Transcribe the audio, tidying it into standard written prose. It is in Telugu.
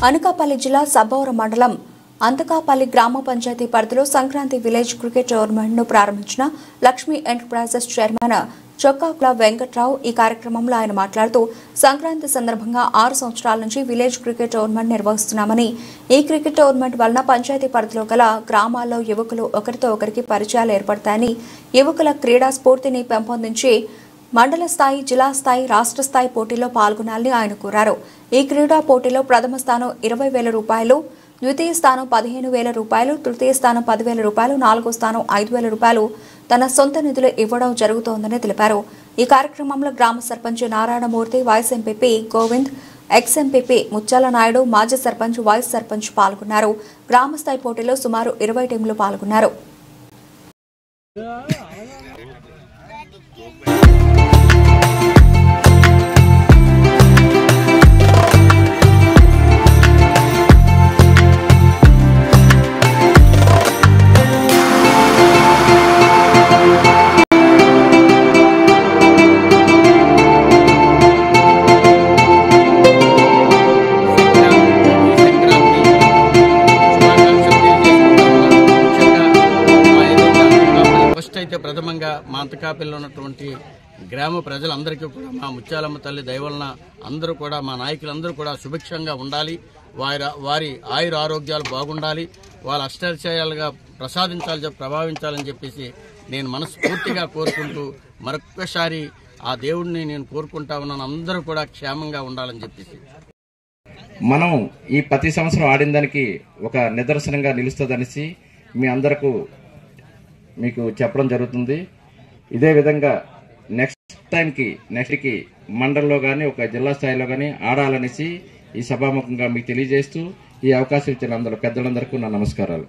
అనకాపల్లి జిల్లా సబ్బవరం మండలం అంతకాపల్లి గ్రామ పంచాయతీ పరిధిలో సంక్రాంతి విలేజ్ క్రికెట్ టోర్నమెంట్ను ప్రారంభించిన లక్ష్మీ ఎంటర్ప్రైజెస్ చైర్మన్ చొక్కాకుల వెంకట్రావు. ఈ కార్యక్రమంలో ఆయన మాట్లాడుతూ సంక్రాంతి సందర్భంగా 6 సంవత్సరాల నుంచి విలేజ్ క్రికెట్ టోర్నమెంట్ నిర్వహిస్తున్నామని, ఈ క్రికెట్ టోర్నమెంట్ వలన పంచాయతీ పరిధిలో గల గ్రామాల్లో యువకులు ఒకరితో ఒకరికి పరిచయాలు ఏర్పడతాయని, యువకుల క్రీడా స్ఫూర్తిని పెంపొందించి మండల స్థాయి, జిల్లా స్థాయి, రాష్ట్ర స్థాయి పోటీల్లో పాల్గొనాలని ఆయన కోరారు. ఈ క్రీడా పోటీలో ప్రథమ స్థానం 20,000 రూపాయలు, ద్వితీయ స్థానం 15,000 రూపాయలు, తృతీయ స్థానం 10,000 రూపాయలు, 4వ స్థానం 5,000 రూపాయలు తన సొంత నిధులు ఇవ్వడం జరుగుతోందని తెలిపారు. ఈ కార్యక్రమంలో గ్రామ sarpanch Narayanamurthy, vice MPP Govind, ex MPP Muthyala Naidu, మాజీ సర్పంచ్, వైస్ సర్పంచ్ పాల్గొన్నారు. గ్రామ స్థాయి పోటీలో సుమారు 20 టీంలు పాల్గొన్నారు. అయితే ప్రథమంగా మా అంతకాపల్లిలో ఉన్నటువంటి గ్రామ ప్రజలందరికీ కూడా మా ముత్యాలమ్మ తల్లి దయవలన అందరూ కూడా, మా నాయకులందరూ కూడా సుభిక్షంగా ఉండాలి, వారి ఆయుర ఆరోగ్యాలు బాగుండాలి, వాళ్ళ అష్టైశ్వర్యాలుగా ప్రభావించాలని చెప్పేసి నేను మనస్ఫూర్తిగా కోరుకుంటూ మరొక్కసారి ఆ దేవుడిని నేను కోరుకుంటా ఉన్నాను. అందరూ కూడా క్షేమంగా ఉండాలని చెప్పేసి మనం ఈ ప్రతి సంవత్సరం ఆడిన దానికి ఒక నిదర్శనంగా నిలుస్తుందనేసి మీ అందరకు మీకు చెప్పడం జరుగుతుంది. ఇదే విధంగా నెక్స్ట్ కి మండలంలో కానీ ఒక జిల్లా స్థాయిలో కానీ ఆడాలనేసి ఈ సభాముఖంగా మీకు తెలియజేస్తూ ఈ అవకాశం ఇచ్చిన అందరూ పెద్దలందరికీ నా నమస్కారాలు.